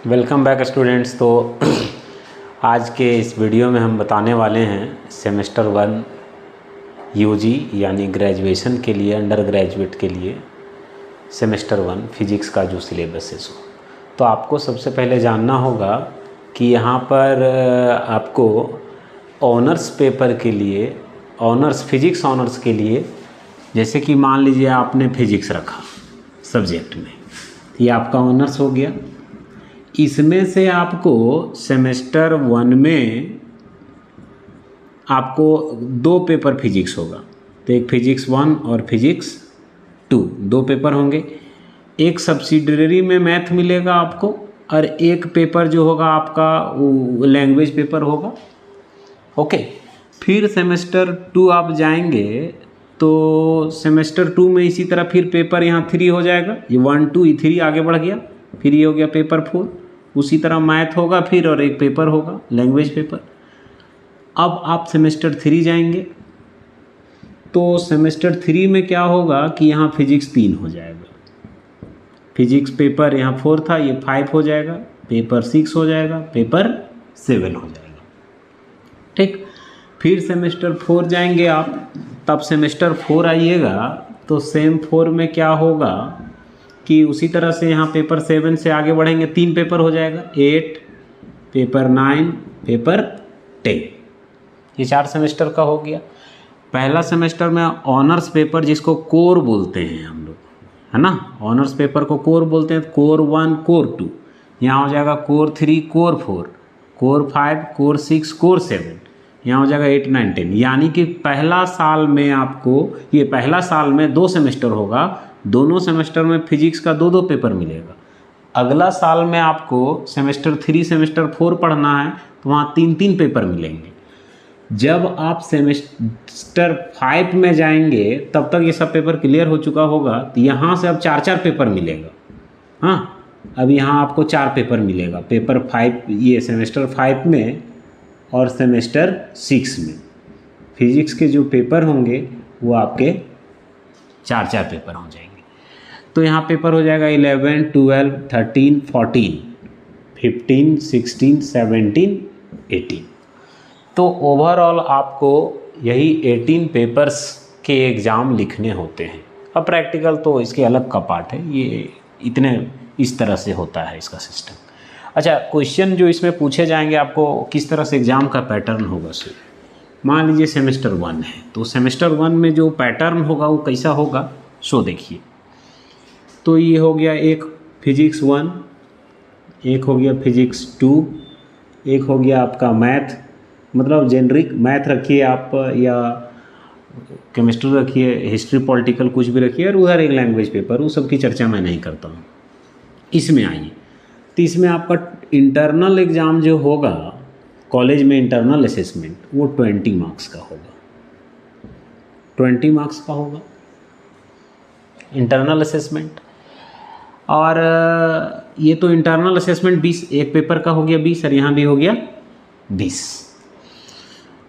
Welcome back students. तो आज के इस वीडियो में हम बताने वाले हैं सेमेस्टर 1 यूजी यानी ग्रेजुएशन के लिए, अंडर ग्रेजुएट के लिए सेमेस्टर 1 फिजिक्स का जो सिलेबस है सो। तो आपको सबसे पहले जानना होगा कि यहाँ पर आपको ऑनर्स पेपर के लिए, ऑनर्स फिजिक्स ऑनर्स के लिए, जैसे कि मान लीजिए आपने फिजिक्स रखा सब्जेक्ट में, ये आपका ऑनर्स हो गया। इसमें से आपको सेमेस्टर 1 में आपको 2 पेपर फिजिक्स होगा। तो एक फिजिक्स 1 और फिजिक्स 2, 2 पेपर होंगे। एक सब्सिडियरी में मैथ मिलेगा आपको और एक पेपर जो होगा आपका वो लैंग्वेज पेपर होगा। ओके, फिर सेमेस्टर 2 आप जाएंगे तो सेमेस्टर 2 में इसी तरह फिर पेपर यहाँ 3 हो जाएगा। ये 1 2 ये 3 आगे बढ़ गया, फिर ये हो गया पेपर 4। उसी तरह मैथ होगा फिर, और एक पेपर होगा लैंग्वेज पेपर। अब आप सेमेस्टर 3 जाएंगे तो सेमेस्टर 3 में क्या होगा कि यहाँ फिजिक्स 3 हो जाएगा। फिजिक्स पेपर यहाँ 4 था, ये 5 हो जाएगा, पेपर 6 हो जाएगा, पेपर 7 हो जाएगा। ठीक, फिर सेमेस्टर 4 जाएंगे आप, तब सेमेस्टर 4 आइएगा तो सेम 4 में क्या होगा कि उसी तरह से यहाँ पेपर 7 से आगे बढ़ेंगे, 3 पेपर हो जाएगा, 8, पेपर 9, पेपर 10। ये 4 सेमेस्टर का हो गया। पहला सेमेस्टर में ऑनर्स पेपर, जिसको कोर बोलते हैं हम लोग, है ना, ऑनर्स पेपर को कोर बोलते हैं। कोर 1, कोर 2, यहाँ हो जाएगा core 3, core 4, core 5, core 6, core 7, यहाँ हो जाएगा 8, 9, 10। यानी कि पहला साल में आपको, ये पहला साल में 2 सेमेस्टर होगा, दोनों सेमेस्टर में फिजिक्स का 2-2 पेपर मिलेगा। अगला साल में आपको सेमेस्टर 3, सेमेस्टर 4 पढ़ना है तो वहाँ 3-3 पेपर मिलेंगे। जब आप सेमेस्टर 5 में जाएंगे तब तक ये सब पेपर क्लियर हो चुका होगा, तो यहाँ से अब 4-4 पेपर मिलेगा। हाँ, अब यहाँ आपको 4 पेपर मिलेगा, पेपर 5 ये सेमेस्टर 5 में और सेमेस्टर 6 में फिजिक्स के जो पेपर होंगे वो आपके 4-4 पेपर हो जाएंगे। तो यहाँ पेपर हो जाएगा 11, 12, 13, 14, 15, 16, 17, 18। तो ओवरऑल आपको यही 18 पेपर्स के एग्ज़ाम लिखने होते हैं। अब प्रैक्टिकल तो इसके अलग का पार्ट है, ये इतने इस तरह से होता है इसका सिस्टम। अच्छा, क्वेश्चन जो इसमें पूछे जाएंगे आपको, किस तरह से एग्ज़ाम का पैटर्न होगा सर। मान लीजिए सेमेस्टर 1 है तो सेमेस्टर 1 में जो पैटर्न होगा वो कैसा होगा सो देखिए। तो ये हो गया एक फिजिक्स 1, एक हो गया फिजिक्स 2, एक हो गया आपका मैथ, मतलब जेनरिक मैथ रखिए आप, या केमिस्ट्री रखिए, हिस्ट्री पॉलिटिकल कुछ भी रखिए, और उधर एक लैंग्वेज पेपर, वो सब की चर्चा मैं नहीं करता हूँ। इसमें आइए, तो इसमें आपका इंटरनल एग्ज़ाम जो होगा कॉलेज में, इंटरनल असेसमेंट, वो 20 मार्क्स का होगा। 20 मार्क्स का होगा इंटरनल असेसमेंट। और ये तो इंटरनल असेसमेंट 20, एक पेपर का हो गया 20, और यहाँ भी हो गया 20।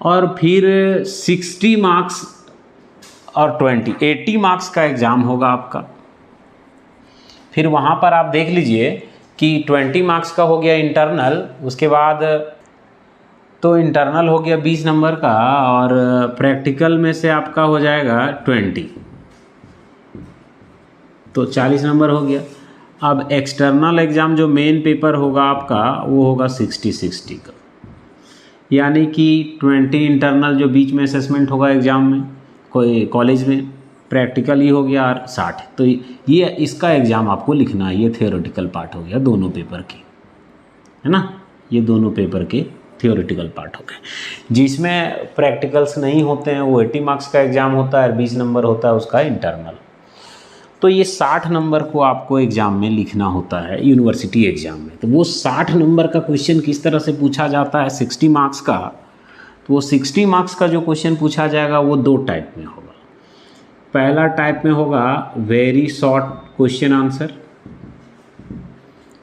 और फिर 60 मार्क्स और 80 मार्क्स का एग्ज़ाम होगा आपका। फिर वहाँ पर आप देख लीजिए कि 20 मार्क्स का हो गया इंटरनल, उसके बाद तो इंटरनल हो गया 20 नंबर का, और प्रैक्टिकल में से आपका हो जाएगा 20, तो 40 नंबर हो गया। अब एक्सटर्नल एग्ज़ाम जो मेन पेपर होगा आपका वो होगा 60 का, यानी कि 20 इंटरनल जो बीच में असेसमेंट होगा एग्ज़ाम में, कोई कॉलेज में, प्रैक्टिकल ही हो गया, और 60। तो ये इसका एग्ज़ाम आपको लिखना है। ये थियोरेटिकल पार्ट हो गया दोनों पेपर के, है ना, ये दोनों पेपर के थियोरेटिकल पार्ट हो गए। जिसमें प्रैक्टिकल्स नहीं होते हैं वो 80 मार्क्स का एग्ज़ाम होता है, और 20 नंबर होता है उसका इंटरनल। तो ये 60 नंबर को आपको एग्ज़ाम में लिखना होता है यूनिवर्सिटी एग्ज़ाम में। तो वो 60 नंबर का क्वेश्चन किस तरह से पूछा जाता है 60 मार्क्स का, तो वो 60 मार्क्स का जो क्वेश्चन पूछा जाएगा वो 2 टाइप में होगा। पहला टाइप में होगा वेरी शॉर्ट क्वेश्चन आंसर,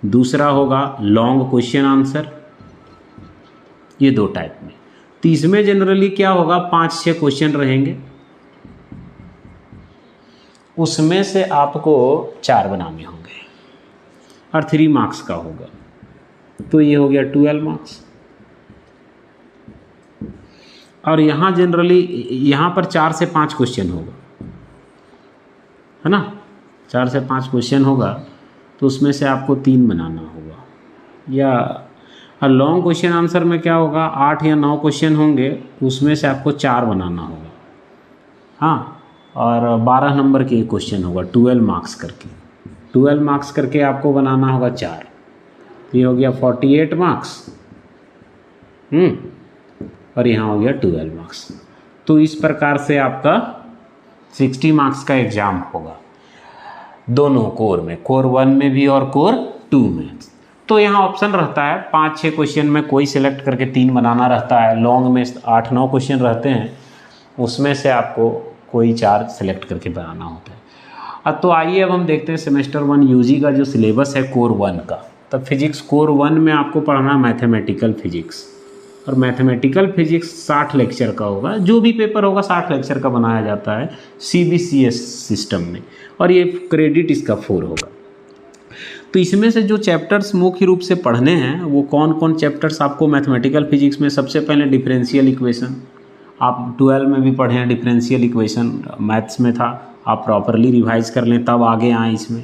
दूसरा होगा लॉन्ग क्वेश्चन आंसर, ये 2 टाइप में। तो इसमें जनरली क्या होगा, 5-6 क्वेश्चन रहेंगे, उसमें से आपको 4 बनाने होंगे और 3 मार्क्स का होगा। तो ये हो गया 12 मार्क्स। और यहाँ जनरली यहाँ पर 4 से 5 क्वेश्चन होगा, है ना, 4 से 5 क्वेश्चन होगा, तो उसमें से आपको 3 बनाना होगा। या लॉन्ग क्वेश्चन आंसर में क्या होगा, 8 या 9 क्वेश्चन होंगे, उसमें से आपको 4 बनाना होगा। हाँ, और 12 नंबर के क्वेश्चन होगा, 12 मार्क्स करके, 12 मार्क्स करके आपको बनाना होगा 4। तो ये हो गया 48 मार्क्स, और यहाँ हो गया 12 मार्क्स। तो इस प्रकार से आपका 60 मार्क्स का एग्ज़ाम होगा दोनों कोर में, कोर 1 में भी और कोर 2 में। तो यहाँ ऑप्शन रहता है 5-6 क्वेश्चन में कोई सिलेक्ट करके 3 बनाना रहता है, लॉन्ग में 8-9 क्वेश्चन रहते हैं, उसमें से आपको कोई 4 सिलेक्ट करके बनाना होता है। अब तो आइए अब हम देखते हैं सेमेस्टर 1 यूजी का जो सिलेबस है कोर 1 का। तब फिजिक्स कोर 1 में आपको पढ़ना मैथमेटिकल फिजिक्स, और मैथमेटिकल फिजिक्स 60 लेक्चर का होगा, जो भी पेपर होगा 60 लेक्चर का बनाया जाता है CBCS सिस्टम में, और ये क्रेडिट इसका 4 होगा। तो इसमें से जो चैप्टर्स मुख्य रूप से पढ़ने हैं वो कौन कौन चैप्टर्स आपको मैथमेटिकल फिजिक्स में, सबसे पहले डिफरेंशियल इक्वेशन, आप 12 में भी पढ़े हैं, डिफरेंशियल इक्वेशन मैथ्स में था, आप प्रॉपरली रिवाइज कर लें तब आगे आए इसमें।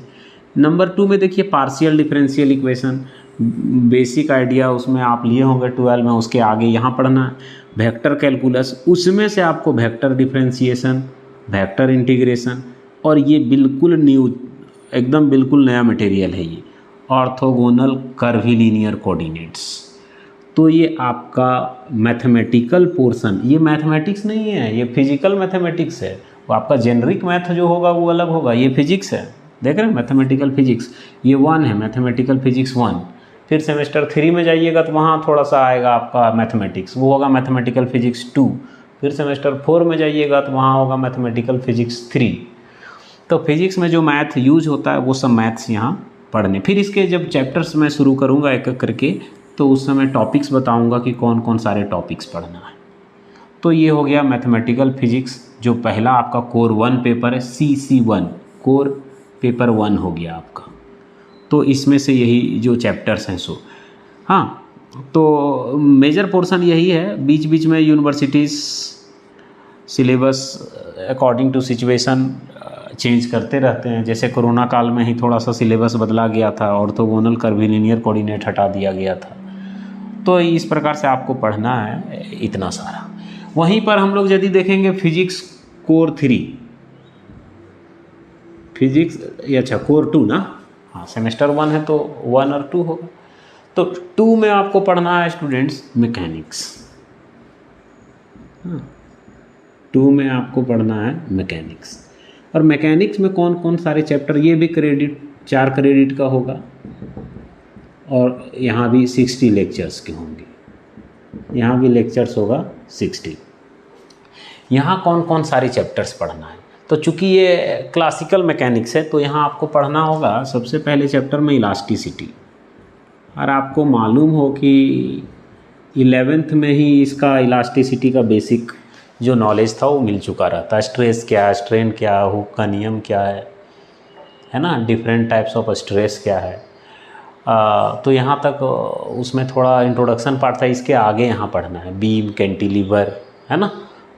नंबर 2 में देखिए partial differential equation, basic idea उसमें आप लिए होंगे 12 में, उसके आगे यहाँ पढ़ना है। वेक्टर कैलकुलस, उसमें से आपको वेक्टर डिफरेंशिएशन, वेक्टर इंटीग्रेशन, और ये बिल्कुल न्यू, एकदम बिल्कुल नया मटेरियल है ये, ऑर्थोगोनल कर्विलिनियर कोऑर्डिनेट्स। तो ये आपका मैथमेटिकल पोर्शन, ये मैथमेटिक्स नहीं है, ये फिजिकल मैथमेटिक्स है। वो आपका जेनरिक मैथ जो होगा वो अलग होगा, ये फिजिक्स है, देख रहे हैं मैथमेटिकल फिजिक्स, ये 1 है, मैथमेटिकल फिजिक्स 1। फिर सेमेस्टर 3 में जाइएगा तो वहाँ थोड़ा सा आएगा आपका मैथमेटिक्स, वो होगा मैथमेटिकल फिजिक्स 2। फिर सेमेस्टर 4 में जाइएगा तो वहाँ होगा मैथमेटिकल फिजिक्स 3। तो फिजिक्स में जो मैथ यूज होता है वो सब मैथ्स यहाँ पढ़ने। फिर इसके जब चैप्टर्स मैं शुरू करूँगा एक एक करके, तो उस समय टॉपिक्स बताऊँगा कि कौन कौन सारे टॉपिक्स पढ़ना है। तो ये हो गया मैथमेटिकल फिजिक्स, जो पहला आपका कोर 1 पेपर है, CC1 कोर पेपर 1 हो गया आपका। तो इसमें से यही जो चैप्टर्स हैं सो, हाँ, तो मेजर पोर्शन यही है। बीच बीच में universities syllabus according to situation change करते रहते हैं, जैसे कोरोना काल में ही थोड़ा सा सिलेबस बदला गया था, ऑर्थोगोनल कर्विलिनियर कोऑर्डिनेट हटा दिया गया था। तो इस प्रकार से आपको पढ़ना है इतना सारा। वहीं पर हम लोग यदि देखेंगे फिजिक्स कोर 3, फिजिक्स, अच्छा कोर 2 ना, हाँ सेमेस्टर 1 है तो 1 और 2 होगा। तो 2 में आपको पढ़ना है स्टूडेंट्स मैकेनिक्स, 2 में आपको पढ़ना है मैकेनिक्स। और मैकेनिक्स में कौन कौन सारे चैप्टर, ये भी क्रेडिट 4 क्रेडिट का होगा, और यहाँ भी 60 लेक्चर्स के होंगे, यहाँ भी लेक्चर्स होगा 60। यहाँ कौन कौन सारे चैप्टर्स पढ़ना है, तो चूँकि ये क्लासिकल मैकेनिक्स है तो यहाँ आपको पढ़ना होगा सबसे पहले चैप्टर में इलास्टिसिटी। और आपको मालूम हो कि 11th में ही इसका इलास्टिसिटी का बेसिक जो नॉलेज था वो मिल चुका रहता है, स्ट्रेस क्या है, स्ट्रेन क्या है, हुक का नियम क्या है ना, डिफरेंट टाइप्स ऑफ स्ट्रेस क्या है। तो यहाँ तक उसमें थोड़ा इंट्रोडक्शन पार्ट था, इसके आगे यहाँ पढ़ना है बीम, कैंटिलीवर, है ना,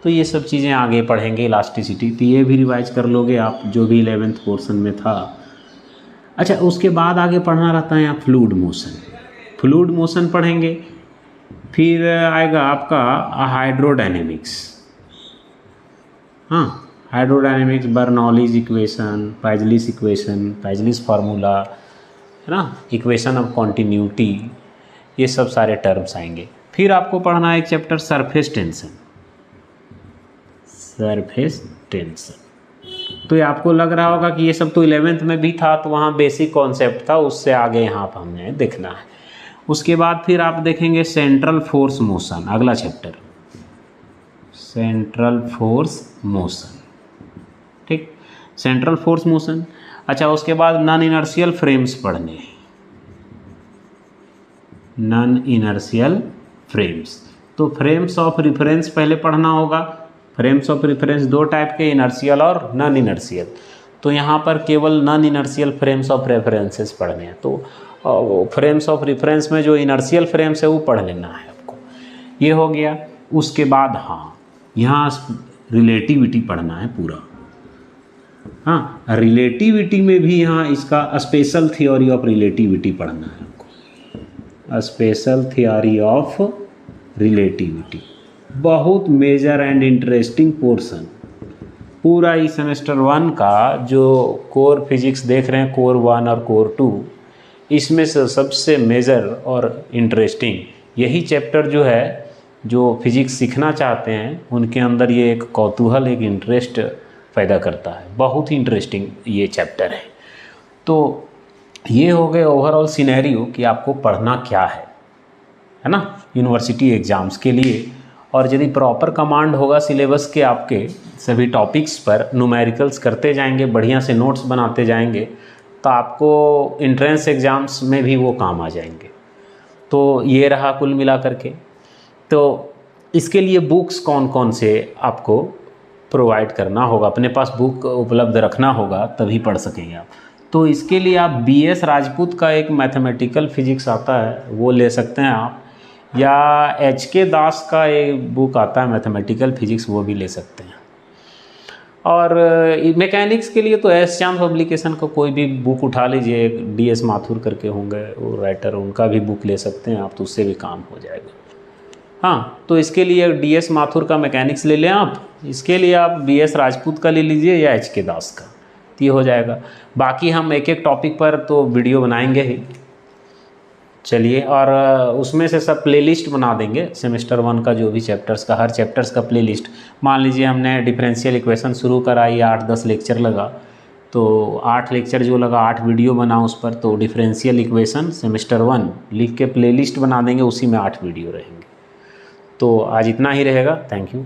तो ये सब चीज़ें आगे पढ़ेंगे। इलास्टिसिटी तो ये भी रिवाइज कर लोगे आप, जो भी 11th पोर्शन में था। अच्छा, उसके बाद आगे पढ़ना रहता है यहाँ फ्लूइड मोशन, फ्लूइड मोशन पढ़ेंगे। फिर आएगा आपका हाइड्रोडायनेमिक्स, हाँ hydrodynamics, Bernoulli's equation, Poiseuille's equation, Poiseuille's formula, है ना, इक्वेशन ऑफ कॉन्टिन्यूटी, ये सब सारे टर्म्स आएंगे। फिर आपको पढ़ना है एक chapter surface tension, surface tension. तो ये आपको लग रहा होगा कि ये सब तो 11th में भी था, तो वहाँ बेसिक कॉन्सेप्ट था, उससे आगे यहाँ पर हमें देखना है। उसके बाद फिर आप देखेंगे सेंट्रल फोर्स मोशन, अगला चैप्टर सेंट्रल फोर्स मोशन, ठीक, सेंट्रल फोर्स मोशन। अच्छा, उसके बाद नॉन इनर्शियल फ्रेम्स पढ़ने हैं, नॉन इनर्शियल फ्रेम्स। तो फ्रेम्स ऑफ रेफरेंस पहले पढ़ना होगा। फ्रेम्स ऑफ रेफरेंस 2 टाइप के, इनर्शियल और नॉन इनर्शियल। तो यहाँ पर केवल non inertial frames of references पढ़ने हैं। तो फ्रेम्स ऑफ रेफरेंस में जो इनर्शियल फ्रेम्स है वो पढ़ लेना है आपको। ये हो गया। उसके बाद हाँ, यहाँ रिलेटिविटी पढ़ना है पूरा। हाँ, रिलेटिविटी में भी यहाँ इसका स्पेशल थ्योरी ऑफ रिलेटिविटी पढ़ना है आपको। स्पेशल थ्योरी ऑफ रिलेटिविटी बहुत मेजर एंड इंटरेस्टिंग पोर्शन। पूरा ही सेमेस्टर 1 का जो कोर फिजिक्स देख रहे हैं, कोर 1 और कोर 2, इसमें से सबसे मेजर और इंटरेस्टिंग यही चैप्टर जो है, जो फिजिक्स सीखना चाहते हैं उनके अंदर ये एक कौतूहल, एक इंटरेस्ट पैदा करता है। बहुत ही इंटरेस्टिंग ये चैप्टर है। तो ये हो गए ओवरऑल सिनेरियो कि आपको पढ़ना क्या है ना, यूनिवर्सिटी एग्ज़ाम्स के लिए। और यदि प्रॉपर कमांड होगा सिलेबस के आपके सभी टॉपिक्स पर, न्यूमेरिकल्स करते जाएंगे, बढ़िया से नोट्स बनाते जाएंगे, तो आपको एंट्रेंस एग्ज़ाम्स में भी वो काम आ जाएंगे। तो ये रहा कुल मिला करके। तो इसके लिए बुक्स कौन कौन से आपको प्रोवाइड करना होगा, अपने पास बुक उपलब्ध रखना होगा, तभी पढ़ सकेंगे आप। तो इसके लिए आप BS राजपूत का एक मैथमेटिकल फिजिक्स आता है वो ले सकते हैं आप, या HK दास का एक बुक आता है मैथमेटिकल फिजिक्स, वो भी ले सकते हैं। और मैकेनिक्स के लिए तो एस चांद पब्लिकेशन का कोई भी बुक उठा लीजिए, DS माथुर करके होंगे वो राइटर, उनका भी बुक ले सकते हैं आप, तो उससे भी काम हो जाएगा। हाँ, तो इसके लिए DS माथुर का मैकेनिक्स ले लें आप, इसके लिए आप BS राजपूत का ले लीजिए या HK दास का, तो ये हो जाएगा। बाकी हम एक एक टॉपिक पर तो वीडियो बनाएंगे ही। चलिए, और उसमें से सब प्लेलिस्ट बना देंगे सेमेस्टर 1 का, जो भी चैप्टर्स का, हर चैप्टर्स का प्लेलिस्ट। मान लीजिए हमने डिफरेंशियल इक्वेशन शुरू कराई, 8-10 लेक्चर लगा, तो 8 लेक्चर जो लगा 8 वीडियो बना उस पर, तो डिफरेंशियल इक्वेशन सेमेस्टर 1 लिख के प्लेलिस्ट बना देंगे, उसी में 8 वीडियो रहेंगे। तो आज इतना ही रहेगा। Thank you.